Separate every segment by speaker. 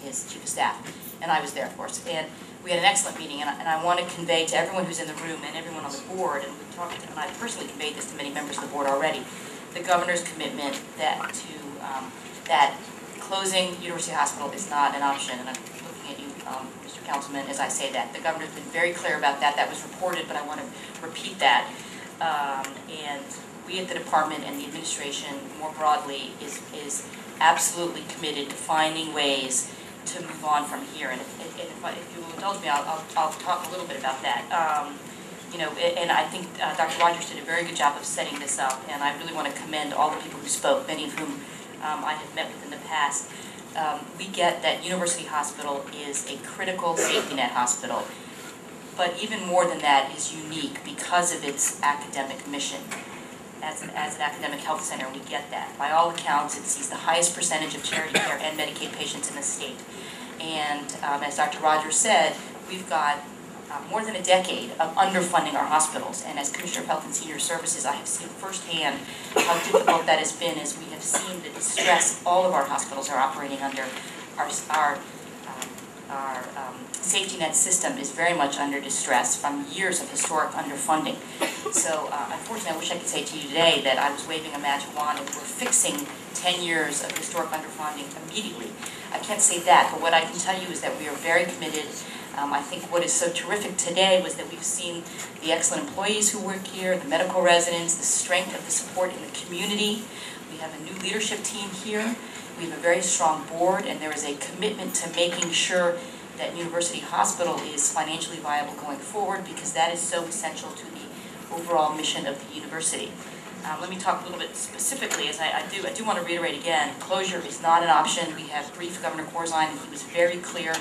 Speaker 1: his chief of staff, and I was there, of course. And we had an excellent meeting, and I want to convey to everyone who's in the room and everyone on the board, and we've talked, and I've personally conveyed this to many members of the board already, the governor's commitment that that closing University Hospital is not an option. And I'm looking at you, Mr. Councilman, as I say that. The governor's been very clear about that. That was reported, but I want to repeat that. And we at the department and the administration more broadly is absolutely committed to finding ways to move on from here. And if you will indulge me, I'll talk a little bit about that. You know, and I think Dr. Rogers did a very good job of setting this up, and I really want to commend all the people who spoke, many of whom I have met with in the past. We get that University Hospital is a critical safety net hospital, but even more than that is unique because of its academic mission. As an academic health center, we get that. By all accounts, it sees the highest percentage of charity care and Medicaid patients in the state. And as Dr. Rogers said, we've got more than a decade of underfunding our hospitals. And as Commissioner of Health and Senior Services, I have seen firsthand how difficult that has been, as we have seen the distress all of our hospitals are operating under. Our safety net system is very much under distress from years of historic underfunding. So unfortunately, I wish I could say to you today that I was waving a magic wand and we're fixing 10 years of historic underfunding immediately. I can't say that, but what I can tell you is that we are very committed. I think what is so terrific today was that we've seen the excellent employees who work here, the medical residents, the strength of the support in the community. We have a new leadership team here. We have a very strong board, and there is a commitment to making sure that University Hospital is financially viable going forward, because that is so essential to the overall mission of the university. Let me talk a little bit specifically, as I do want to reiterate again, closure is not an option. We have briefed Governor Corzine, and he was very clear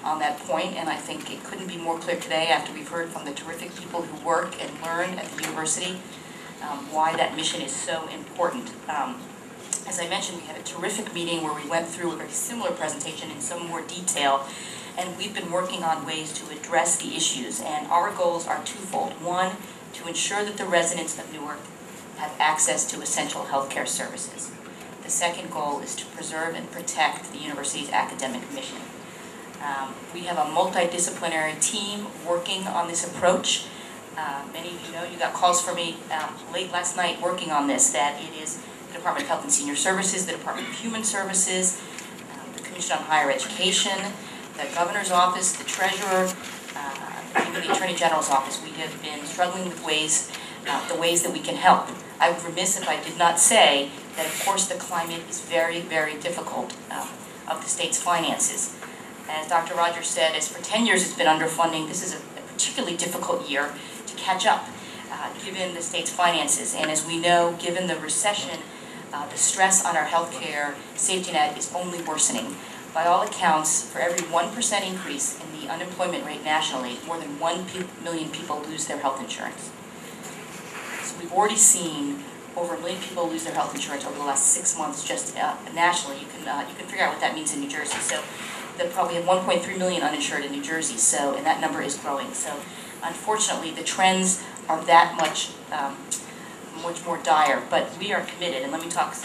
Speaker 1: on that point, and I think it couldn't be more clear today after we've heard from the terrific people who work and learn at the university why that mission is so important. As I mentioned, we had a terrific meeting where we went through a very similar presentation in some more detail, and we've been working on ways to address the issues, and our goals are twofold. One, to ensure that the residents of Newark have access to essential healthcare services. The second goal is to preserve and protect the university's academic mission. We have a multidisciplinary team working on this approach. Many of you know, you got calls from me late last night working on this, that it is the Department of Health and Senior Services, the Department of Human Services, the Commission on Higher Education, the Governor's Office, the Treasurer, even the Attorney General's Office. We have been struggling with the ways that we can help. I would be remiss if I did not say that, of course, the climate is very, very difficult of the state's finances. As Dr. Rogers said, as for 10 years it's been underfunding, this is a particularly difficult year to catch up, given the state's finances. And as we know, given the recession, the stress on our healthcare safety net is only worsening. By all accounts, for every 1% increase in the unemployment rate nationally, more than 1 million people lose their health insurance. So we've already seen over 1 million people lose their health insurance over the last 6 months just nationally. You can figure out what that means in New Jersey. So they probably have 1.3 million uninsured in New Jersey, and that number is growing. So unfortunately, the trends are that much more dire, but we are committed, and let me talk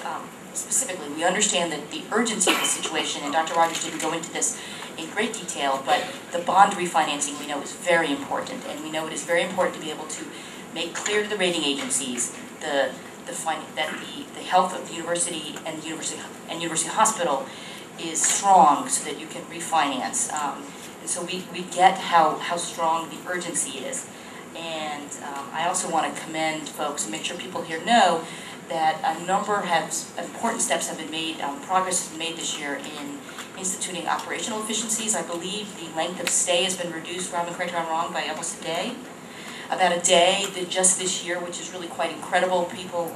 Speaker 1: specifically. We understand that the urgency of the situation, and Dr. Rogers didn't go into this in great detail, but the bond refinancing we know is very important, and we know it is very important to be able to make clear to the rating agencies that the health of the university and University Hospital is strong, so that you can refinance. And so we get how strong the urgency is. And I also want to commend folks and make sure people here know that a number of important steps have been made, progress has been made this year in instituting operational efficiencies. I believe the length of stay has been reduced, Robin, correct me if I'm wrong, by almost a day. About a day just this year, which is really quite incredible. People,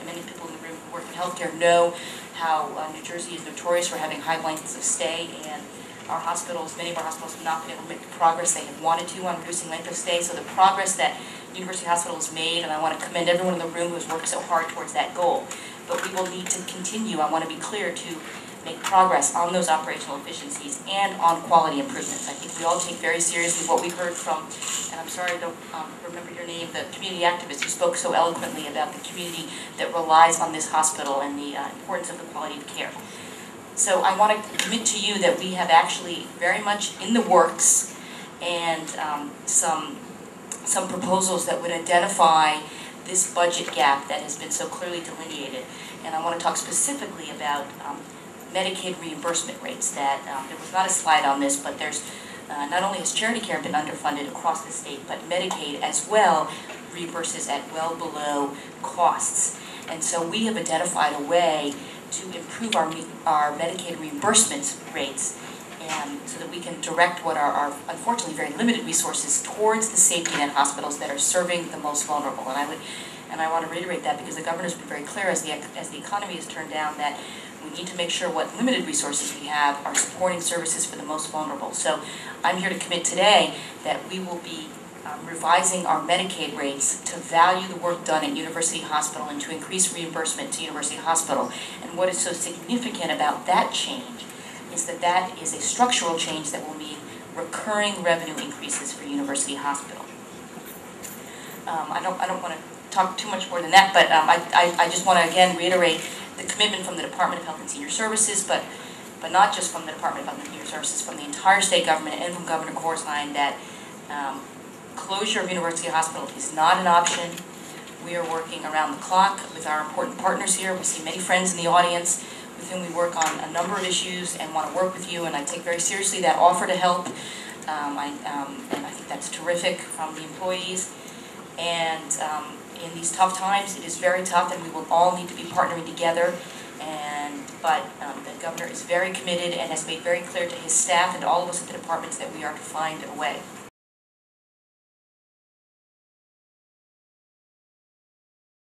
Speaker 1: many people in the room who work in healthcare know how New Jersey is notorious for having high lengths of stay, and our hospitals, many of our hospitals have not been able to make the progress they have wanted to on reducing length of stay. So the progress that University Hospital has made, and I want to commend everyone in the room who has worked so hard towards that goal. But we will need to continue, I want to be clear, to make progress on those operational efficiencies and on quality improvements. I think we all take very seriously what we heard from, and I'm sorry I don't remember your name, the community activist who spoke so eloquently about the community that relies on this hospital and the importance of the quality of care. So I want to commit to you that we have actually very much in the works and some proposals that would identify this budget gap that has been so clearly delineated. And I want to talk specifically about Medicaid reimbursement rates. That there was not a slide on this, but there's not only has charity care been underfunded across the state, but Medicaid as well reimburses at well below costs. And so we have identified a way to improve our Medicaid reimbursement rates, so that we can direct what are unfortunately very limited resources towards the safety net hospitals that are serving the most vulnerable. And I want to reiterate that because the governor's been very clear as the economy has turned down that we need to make sure what limited resources we have are supporting services for the most vulnerable. So I'm here to commit today that we will be revising our Medicaid rates to value the work done at University Hospital and to increase reimbursement to University Hospital. And what is so significant about that change is that that is a structural change that will mean recurring revenue increases for University Hospital. I don't want to talk too much more than that, but I just want to again reiterate the commitment from the Department of Health and Senior Services, but not just from the Department of Health and Senior Services, from the entire state government and from Governor Corzine, that closure of University Hospital is not an option. We are working around the clock with our important partners here. We see many friends in the audience with whom we work on a number of issues and want to work with you, and I take very seriously that offer to help. And I think that's terrific from the employees. And in these tough times, it is very tough, and we will all need to be partnering together. But the governor is very committed and has made very clear to his staff and to all of us at the departments that we are to find a way.